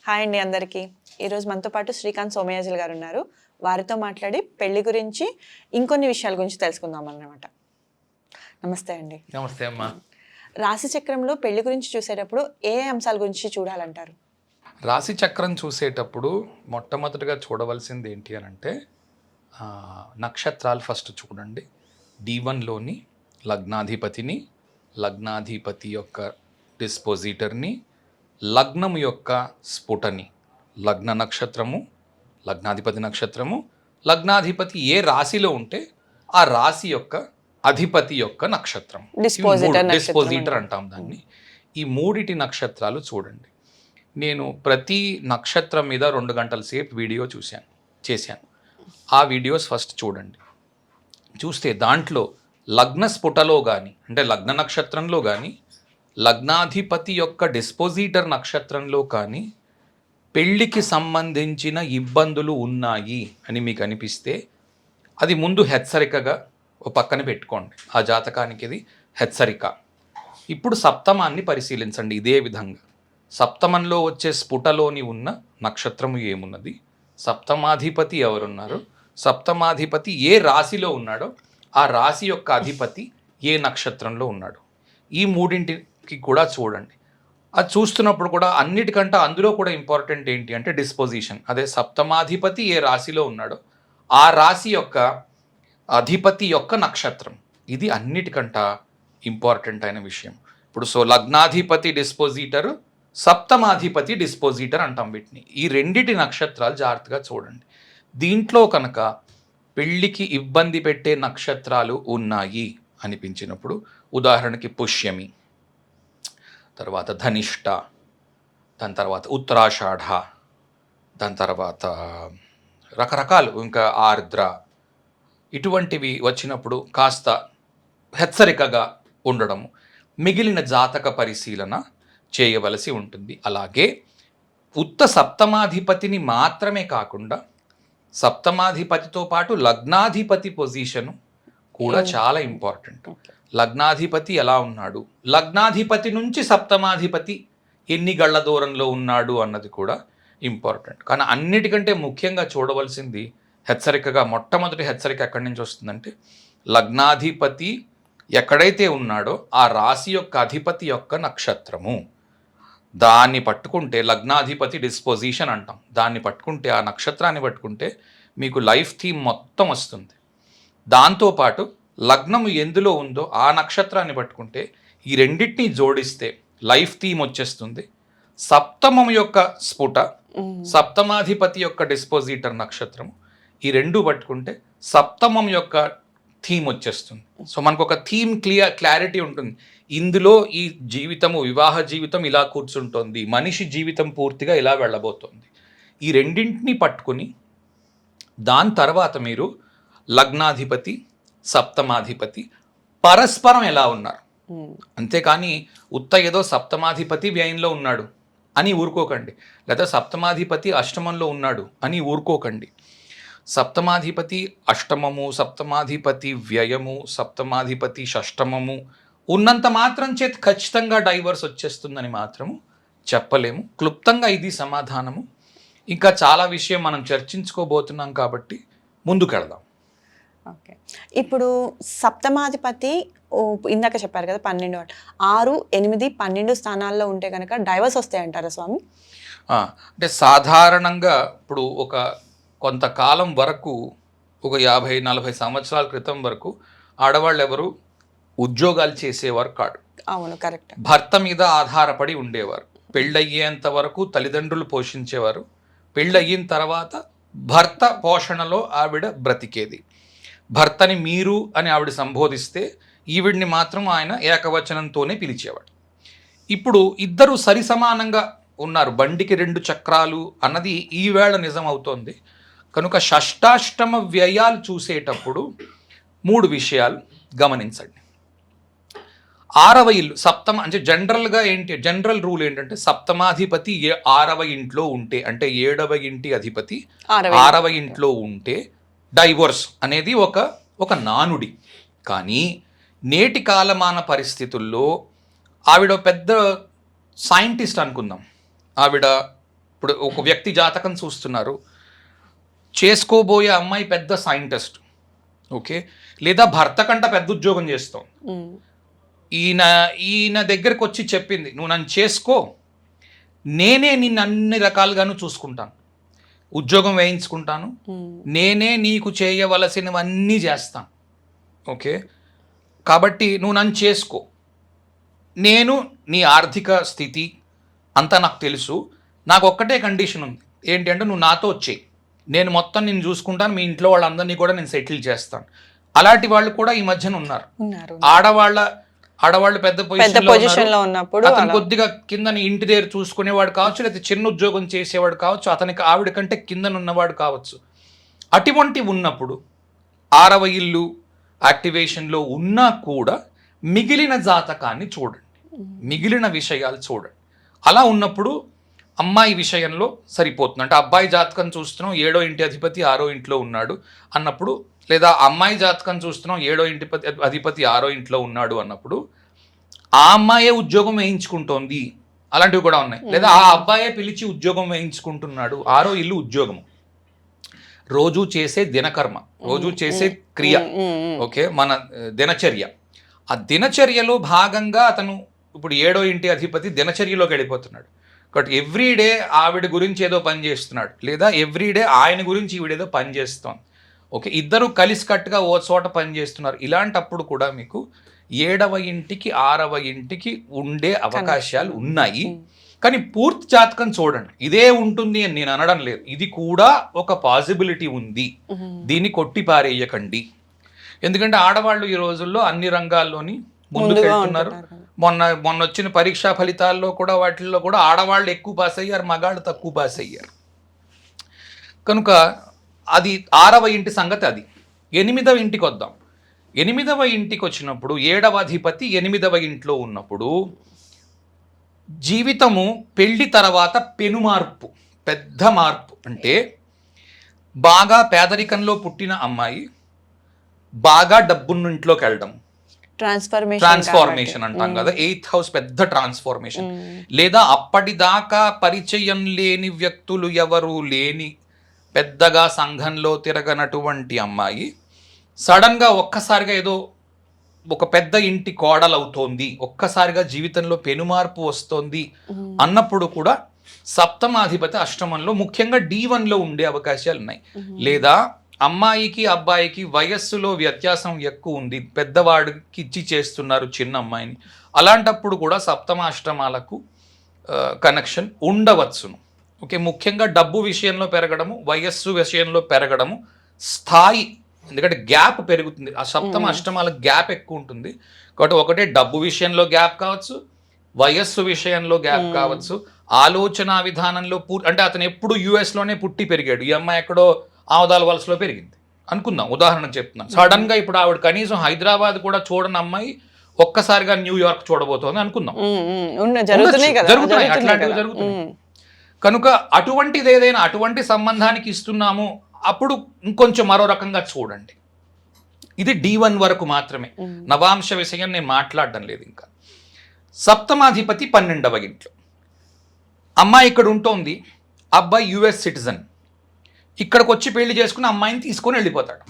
Hi అండి అందరికీ. ఈరోజు మనతో పాటు శ్రీకాంత్ సోమయాజులు గారు ఉన్నారు. వారితో మాట్లాడి పెళ్లి గురించి ఇంకొన్ని విషయాల గురించి తెలుసుకుందాం అన్నమాట. నమస్తే అండి. నమస్తే అమ్మా. రాశి చక్రంలో పెళ్లి గురించి చూసేటప్పుడు ఏ అంశాల గురించి చూడాలంటారు? రాశి చక్రం చూసేటప్పుడు మొట్టమొదటిగా చూడవలసింది ఏంటి అని అంటే నక్షత్రాలు ఫస్ట్ చూడండి. D1లోని లగ్నాధిపతిని, లగ్నాధిపతి యొక్క డిస్పోజిటర్ని, లగ్నము యొక్క స్ఫుటని, లగ్న నక్షత్రము, లగ్నాధిపతి నక్షత్రము, లగ్నాధిపతి ఏ రాశిలో ఉంటే ఆ రాశి యొక్క అధిపతి యొక్క నక్షత్రం, డిస్పోజిటర్ అంటాం దాన్ని. ఈ మూడిటి నక్షత్రాలు చూడండి. నేను ప్రతి నక్షత్రం మీద 2 గంటల సేపు వీడియో చేశాను. ఆ వీడియోస్ ఫస్ట్ చూడండి. చూస్తే దాంట్లో లగ్న స్ఫుటలో కానీ అంటే లగ్న నక్షత్రంలో కానీ లగ్నాధిపతి యొక్క డిస్పోజిటర్ నక్షత్రంలో కానీ పెళ్ళికి సంబంధించిన ఇబ్బందులు ఉన్నాయి అని మీకు అనిపిస్తే అది ముందు హెచ్చరికగా ఓ పక్కన పెట్టుకోండి. ఆ జాతకానికి ఇది హెచ్చరిక. ఇప్పుడు సప్తమాన్ని పరిశీలించండి. ఇదే విధంగా సప్తమంలో వచ్చే స్ఫుటలోని ఉన్న నక్షత్రము ఏమున్నది, సప్తమాధిపతి ఎవరున్నారు, సప్తమాధిపతి ఏ రాశిలో ఉన్నాడో ఆ రాశి యొక్క అధిపతి ఏ నక్షత్రంలో ఉన్నాడు, ఈ మూడింటికి కూడా చూడండి. అది చూస్తున్నప్పుడు కూడా అన్నిటికంటే అందులో కూడా ఇంపార్టెంట్ ఏంటి అంటే డిస్పోజిషన్. అదే సప్తమాధిపతి ఏ రాశిలో ఉన్నాడో ఆ రాశి యొక్క అధిపతి యొక్క నక్షత్రం, ఇది అన్నిటికంట ఇంపార్టెంట్ అయిన విషయం. ఇప్పుడు లగ్నాధిపతి డిస్పోజిటర్, సప్తమాధిపతి డిస్పోజిటర్ అంటాం వీటిని. ఈ రెండిటి నక్షత్రాలు జాగ్రత్తగా చూడండి. దీంట్లో కనుక పెళ్ళికి ఇబ్బంది పెట్టే నక్షత్రాలు ఉన్నాయి అనిపించినప్పుడు, ఉదాహరణకి పుష్యమి, తర్వాత ధనిష్ట, దాని తర్వాత ఉత్తరాషాఢ, దాని తర్వాత రకరకాలు ఇంకా ఆర్ద్ర, ఇటువంటివి వచ్చినప్పుడు కాస్త హెచ్చరికగా ఉండడము, మిగిలిన జాతక పరిశీలన చేయవలసి ఉంటుంది. అలాగే సప్తమాధిపతిని మాత్రమే కాకుండా సప్తమాధిపతితో పాటు లగ్నాధిపతి పొజిషను కూడా చాలా ఇంపార్టెంట్. లగ్నాధిపతి ఎలా ఉన్నాడు, లగ్నాధిపతి నుంచి సప్తమాధిపతి ఎన్ని గళ్ల దూరంలో ఉన్నాడు అన్నది కూడా ఇంపార్టెంట్. కానీ అన్నిటికంటే ముఖ్యంగా చూడవలసింది హెచ్చరికగా, మొట్టమొదటి హెచ్చరిక ఎక్కడి నుంచి వస్తుందంటే లగ్నాధిపతి ఎక్కడైతే ఉన్నాడో ఆ రాశి యొక్క అధిపతి యొక్క నక్షత్రము, దాన్ని పట్టుకుంటే లగ్నాధిపతి డిస్పోజిషన్ అంటాం. దాన్ని పట్టుకుంటే, ఆ నక్షత్రాన్ని పట్టుకుంటే మీకు లైఫ్ థీమ్ మొత్తం వస్తుంది. దాంతోపాటు లగ్నము ఎందులో ఉందో ఆ నక్షత్రాన్ని పట్టుకుంటే ఈ రెండింటినీ జోడిస్తే లైఫ్ థీమ్ వచ్చేస్తుంది. సప్తమం యొక్క స్ఫుట, సప్తమాధిపతి యొక్క డిస్పోజిటర్ నక్షత్రము, ఈ రెండు పట్టుకుంటే సప్తమం యొక్క థీమ్ వచ్చేస్తుంది. సో మనకు ఒక థీమ్ క్లారిటీ ఉంటుంది. ఇందులో ఈ జీవితము, వివాహ జీవితం ఇలా కూర్చుంటోంది, మనిషి జీవితం పూర్తిగా ఇలా వెళ్ళబోతోంది. ఈ రెండింటినీ పట్టుకుని దాని తర్వాత మీరు లగ్నాధిపతి, సప్తమాధిపతి పరస్పరం ఎలా ఉన్నారు, అంతేకాని ఏదో సప్తమాధిపతి వ్యయంలో ఉన్నాడు అని ఊరుకోకండి, లేదా సప్తమాధిపతి అష్టమంలో ఉన్నాడు అని ఊరుకోకండి. సప్తమాధిపతి అష్టమము, సప్తమాధిపతి వ్యయము, సప్తమాధిపతి షష్టమము ఉన్నంత మాత్రం చేతి ఖచ్చితంగా డైవర్స్ వచ్చేస్తుందని మాత్రము చెప్పలేము. క్లుప్తంగా ఇది సమాధానము. ఇంకా చాలా విషయం మనం చర్చించుకోబోతున్నాం కాబట్టి ముందుకెళ్దాం. ఓకే, ఇప్పుడు సప్తమాధిపతి ఇందాక చెప్పారు కదా 12, 6, 8, 12 స్థానాల్లో ఉంటే కనుక డైవర్స్ వస్తాయంటారా స్వామి? అంటే సాధారణంగా ఇప్పుడు కొంతకాలం వరకు, ఒక 50-40 సంవత్సరాల క్రితం వరకు ఆడవాళ్ళు ఎవరు ఉద్యోగాలు చేసేవారు కాదు. అవును, కరెక్ట్. భర్త మీద ఆధారపడి ఉండేవారు. పెళ్ళయ్యేంత వరకు తల్లిదండ్రులు పోషించేవారు. పెళ్ళయిన తర్వాత భర్త పోషణలో ఆవిడ బ్రతికేది. భర్తని మీరు అని ఆవిడ సంబోధిస్తే ఈవిడిని మాత్రం ఆయన ఏకవచనంతోనే పిలిచేవాడు. ఇప్పుడు ఇద్దరు సరి సమానంగా ఉన్నారు, బండికి 2 చక్రాలు అన్నది ఈవేళ నిజం అవుతోంది. కనుక షష్టాష్టమ వ్యయాలు చూసేటప్పుడు 3 విషయాలు గమనించండి. 6వ ఇల్లు అంటే జనరల్ రూల్ ఏంటంటే సప్తమాధిపతి 6వ ఇంట్లో ఉంటే, అంటే 7వ ఇంటి అధిపతి 6వ ఇంట్లో ఉంటే డైవోర్స్ అనేది ఒక నానుడి. కానీ నేటి కాలమాన పరిస్థితుల్లో ఆవిడ పెద్ద సైంటిస్ట్ అనుకుందాం, ఆవిడ ఇప్పుడు ఒక వ్యక్తి జాతకం చూస్తున్నారు, చేసుకోబోయే అమ్మాయి పెద్ద సైంటిస్ట్, ఓకే, లేదా భర్త కంట పెద్ద ఉద్యోగం చేస్తాం. ఈయన దగ్గరకు వచ్చి చెప్పింది, నువ్వు నన్ను చేసుకో, నేనే నిన్ను అన్ని రకాలుగాను చూసుకుంటాను, ఉద్యోగం వేయించుకుంటాను, నేనే నీకు చేయవలసినవన్నీ చేస్తాను, ఓకే, కాబట్టి నువ్వు నన్ను చేసుకో, నేను నీ ఆర్థిక స్థితి అంతా నాకు తెలుసు, నాకు ఒక్కటే కండిషన్ ఉంది, ఏంటి అంటే నువ్వు నాతో వచ్చేయి, నేను మొత్తం నేను చూసుకుంటాను, మీ ఇంట్లో వాళ్ళందరినీ కూడా నేను సెటిల్ చేస్తాను. అలాంటి వాళ్ళు కూడా ఈ మధ్యన ఉన్నారు. ఆడవాళ్ళు పెద్ద పొజిషన్లో ఉన్నప్పుడు అతను కొద్దిగా కిందని ఇంటి దగ్గర చూసుకునేవాడు కావచ్చు, లేకపోతే చిన్న ఉద్యోగం చేసేవాడు కావచ్చు, అతనికి ఆవిడ కంటే కిందన ఉన్నవాడు కావచ్చు. అటువంటి ఉన్నప్పుడు 6వ ఇల్లు యాక్టివేషన్లో ఉన్నా కూడా మిగిలిన జాతకాన్ని చూడండి, మిగిలిన విషయాలు చూడండి. అలా ఉన్నప్పుడు అమ్మాయి విషయంలో సరిపోతుంది. అంటే అబ్బాయి జాతకం చూస్తున్నాం 7వ ఇంటి అధిపతి 6వ ఇంట్లో ఉన్నాడు అన్నప్పుడు, లేదా అమ్మాయి జాతకం చూస్తున్నాం 7వ ఇంటి అధిపతి 6వ ఇంట్లో ఉన్నాడు అన్నప్పుడు ఆ అమ్మాయే ఉద్యోగం వేయించుకుంటోంది, అలాంటివి కూడా ఉన్నాయి. లేదా ఆ అబ్బాయే పిలిచి ఉద్యోగం వేయించుకుంటున్నాడు. 6వ ఇల్లు ఉద్యోగము, రోజు చేసే దినకర్మ, రోజు చేసే క్రియ, ఓకే, మన దినచర్య. ఆ దినచర్యలో భాగంగా అతను ఇప్పుడు 7వ ఇంటి అధిపతి దినచర్యలోకి వెళ్ళిపోతున్నాడు. కాబట్టి ఎవ్రీడే ఆవిడ గురించి ఏదో పని చేస్తున్నాడు, లేదా ఎవ్రీడే ఆయన గురించి ఈవిడేదో పని చేస్తోంది, ఓకే, ఇద్దరు కలిసికట్టుగా ఓ చోట పని చేస్తున్నారు. ఇలాంటప్పుడు కూడా మీకు 7వ ఇంటికి 6వ ఇంటికి ఉండే అవకాశాలు ఉన్నాయి. కానీ పూర్తి జాతకం చూడండి, ఇదే ఉంటుంది అని నేను అనడం లేదు, ఇది కూడా ఒక పాసిబిలిటీ ఉంది, దీన్ని కొట్టి పారేయకండి. ఎందుకంటే ఆడవాళ్ళు ఈ రోజుల్లో అన్ని రంగాల్లోని ముందుకు వెళ్తున్నారు. మొన్న వచ్చిన పరీక్షా ఫలితాల్లో కూడా వాటిల్లో కూడా ఆడవాళ్ళు ఎక్కువ పాస్ అయ్యారు, మగాళ్ళు తక్కువ పాస్ అయ్యారు. కనుక అది 6వ ఇంటి సంగతి. అది 8వ ఇంటికి వద్దాం. 8వ ఇంటికి వచ్చినప్పుడు 7వ అధిపతి 8వ ఇంట్లో ఉన్నప్పుడు జీవితము పెళ్లి తర్వాత పెను మార్పు, పెద్ద మార్పు. అంటే బాగా పేదరికంలో పుట్టిన అమ్మాయి బాగా డబ్బున్న ఇంట్లోకి వెళ్ళడం, ట్రాన్స్ఫార్మేషన్ అంటాం కదా, 8th హౌస్ పెద్ద ట్రాన్స్ఫార్మేషన్. లేదా అప్పటిదాకా పరిచయం లేని వ్యక్తులు ఎవరు లేని, పెద్దగా సంఘంలో తిరగనటువంటి అమ్మాయి సడన్గా ఒక్కసారిగా ఏదో ఒక పెద్ద ఇంటి కోడలవుతోంది, ఒక్కసారిగా జీవితంలో పెనుమార్పు వస్తోంది అన్నప్పుడు కూడా 7వ అష్టమంలో ముఖ్యంగా D1లో ఉండే అవకాశాలు ఉన్నాయి. లేదా అమ్మాయికి అబ్బాయికి వయస్సులో వ్యత్యాసం ఎక్కువ ఉంది, పెద్దవాడికి ఇచ్చి చేస్తున్నారు చిన్న అమ్మాయిని, అలాంటప్పుడు కూడా 7వ అష్టమాలకు కనెక్షన్ ఉండవచ్చును, ఓకే. ముఖ్యంగా డబ్బు విషయంలో పెరగడము, వయస్సు విషయంలో పెరగడము, స్థాయి, ఎందుకంటే గ్యాప్ పెరుగుతుంది, ఆ 7వ అష్టమాల గ్యాప్ ఎక్కువ ఉంటుంది. కాబట్టి ఒకటే డబ్బు విషయంలో గ్యాప్ కావచ్చు, వయస్సు విషయంలో గ్యాప్ కావచ్చు, ఆలోచన విధానంలో అంటే అతను ఎప్పుడు యుఎస్లోనే పుట్టి పెరిగాడు, ఈ అమ్మాయి ఎక్కడో ఆవదాల వలసలో పెరిగింది అనుకుందాం, ఉదాహరణకు చెప్తున్నాను. సడన్గా ఇప్పుడు ఆవిడ కనీసం హైదరాబాద్ కూడా చూడని అమ్మాయి ఒక్కసారిగా న్యూయార్క్ చూడబోతోంది అనుకుందాం, జరుగుతున్నాయి, అట్లాంటివి జరుగుతున్నాయి. కనుక అటువంటిది ఏదైనా అటువంటి సంబంధానికి ఇస్తున్నాము అప్పుడు ఇంకొంచెం మరో రకంగా చూడండి. ఇది D1 వరకు మాత్రమే, నవాంశ విషయం నేను మాట్లాడడం లేదు. ఇంకా 7వ 12వ ఇంట్లో అమ్మాయి ఇక్కడ ఉంటుంది, అబ్బాయి US సిటిజన్, ఇక్కడికి వచ్చి పెళ్లి చేసుకుని అమ్మాయిని తీసుకొని వెళ్ళిపోతాడు.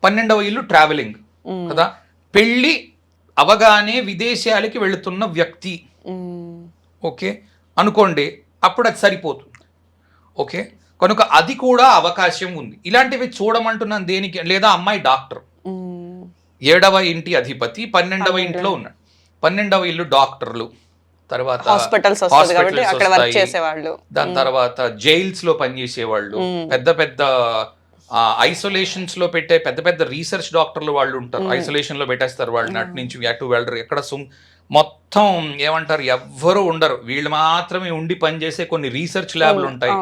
12వ ఇల్లు ట్రావెలింగ్ కదా, పెళ్ళి అవగానే విదేశాలకి వెళుతున్న వ్యక్తి, ఓకే అనుకోండి, అప్పుడు అది సరిపోతుంది, ఓకే. కనుక అది కూడా అవకాశం ఉంది. ఇలాంటివి చూడమంటున్నాను దేనికి, లేదా అమ్మాయి డాక్టర్, 7వ ఇంటి అధిపతి 12వ ఇంట్లో ఉన్నాడు, 12వ ఇల్లు డాక్టర్లు, తర్వాత హాస్పిటల్స్, దాని తర్వాత జైల్స్ లో పనిచేసేవాళ్ళు, పెద్ద పెద్ద ఐసోలేషన్స్ లో పెట్టే పెద్ద పెద్ద రీసెర్చ్ డాక్టర్లు వాళ్ళు ఉంటారు, ఐసోలేషన్ లో పెట్టేస్తారు వాళ్ళని, అటు నుంచి అటు వెళ్ళరు, ఎక్కడ మొత్తం ఏమంటారు ఎవ్వరు ఉండరు, వీళ్ళు మాత్రమే ఉండి పనిచేసే కొన్ని రీసెర్చ్ ల్యాబ్లు ఉంటాయి,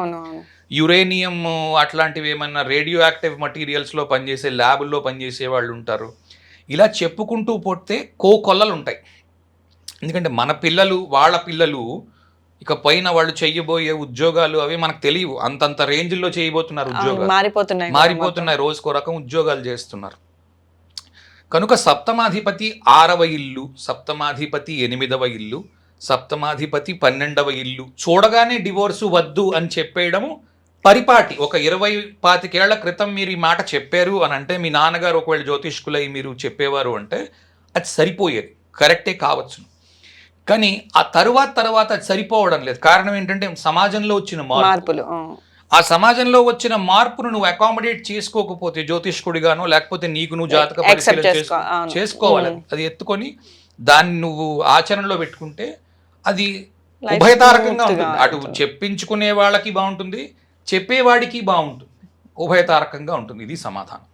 యురేనియం అట్లాంటివి ఏమన్నా రేడియో యాక్టివ్ మటీరియల్స్లో పనిచేసే ల్యాబుల్లో పనిచేసే వాళ్ళు ఉంటారు. ఇలా చెప్పుకుంటూ పోతే కోకొల్లలు ఉంటాయి. ఎందుకంటే మన పిల్లలు వాళ్ళ పిల్లలు ఇక పైన వాళ్ళు చెయ్యబోయే ఉద్యోగాలు అవి మనకు తెలియవు, అంతంత రేంజ్లో చేయబోతున్నారు, ఉద్యోగాలు మారిపోతున్నాయి, రోజుకో రకం ఉద్యోగాలు చేస్తున్నారు. కనుక 7వ 6వ ఇల్లు, 7వ 8వ ఇల్లు సప్తమాధిపతి 12వ ఇల్లు చూడగానే డివోర్సు వద్దు అని చెప్పేయడము పరిపాటి. ఒక 20-25 ఏళ్ల క్రితం మీరు ఈ మాట చెప్పారు అని అంటే, మీ నాన్నగారు ఒకవేళ జ్యోతిష్కులై మీరు చెప్పేవారు అంటే అది సరిపోయేది, కరెక్టే కావచ్చును. కానీ ఆ తర్వాత అది సరిపోవడం లేదు. కారణం ఏంటంటే సమాజంలో వచ్చిన మార్పులు. ఆ సమాజంలో వచ్చిన మార్పును నువ్వు అకామిడేట్ చేసుకోకపోతే, జ్యోతిష్కుడిగానో లేకపోతే నీకు నువ్వు జాతక పరిశీలన చేసుకోవాలి. అది ఎత్తుకొని దాన్ని నువ్వు ఆచరణలో పెట్టుకుంటే అది ఉభయతారకంగా ఉంటుంది. అటు చెప్పించుకునే వాళ్ళకి బాగుంటుంది, చెప్పేవాడికి బాగుంటుంది, ఉభయతారకంగా ఉంటుంది. ఇది సమాధానం.